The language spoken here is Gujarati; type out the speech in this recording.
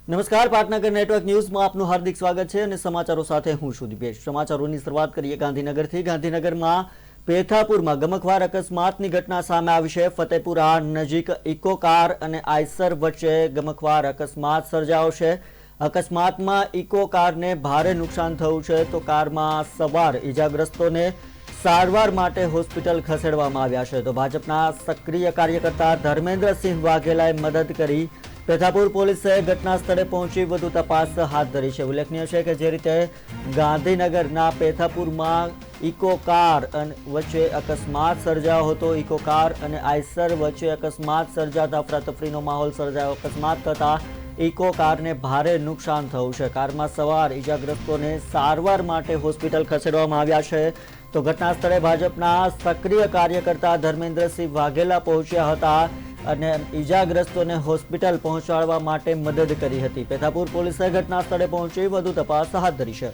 નમસ્કાર, પાટનગર નેટવર્ક ન્યૂઝમાં આપનું હાર્દિક સ્વાગત છે અને સમાચારો સાથે હું છું દીપેશ। સમાચારોની શરૂઆત કરીએ ગાંધીનગરથી। ગાંધીનગરમાં પેથાપુરમાં ગમખ્વાર અકસ્માતની ઘટના સામે આવી છે। ફતેપુરા નજીક ઇકો કાર અને આઈસર વચ્ચે ગમખ્વાર અકસ્માત સર્જાયો છે। અકસ્માતમાં ઇકો કારને ભારે નુકસાન થયું છે તો કારમાં સવાર ઇજાગ્રસ્તોને સારવાર માટે હોસ્પિટલ ખસેડવામાં આવ્યા છે। તો ભાજપના સક્રિય કાર્યકર્તા ધર્મેન્દ્રસિંહ વાઘેલાએ મદદ કરી। પેથાપુર પોલીસે ઘટના સ્થળે પહોંચી વધુ તપાસ હાથ ધરી છે। ઉલ્લેખનીય છે કે જે રીતે ગાંધીનગરના પેથાપુરમાં ઇકો કાર વચ્ચે અકસ્માત સર્જાયો હતો। ઇકો કાર અને આઈસર વચ્ચે અકસ્માત સર્જાતા અફરાતફરીનો માહોલ સર્જાયો। અકસ્માત થતા ઇકો કારને ભારે નુકસાન થયું છે। કારમાં સવાર ઇજાગ્રસ્તોને સારવાર માટે હોસ્પિટલ ખસેડવામાં આવ્યા છે। તો ઘટના સ્થળે ભાજપના સક્રિય કાર્યકર્તા ધર્મેન્દ્રસિંહ વાઘેલા પહોંચ્યા હતા અને ઇજાગ્રસ્તોને હોસ્પિટલ પહોંચાડવા માટે મદદ કરી હતી। પેથાપુર પોલીસે ઘટના સ્થળે પહોંચી વધુ તપાસ હાથ ધરી છે।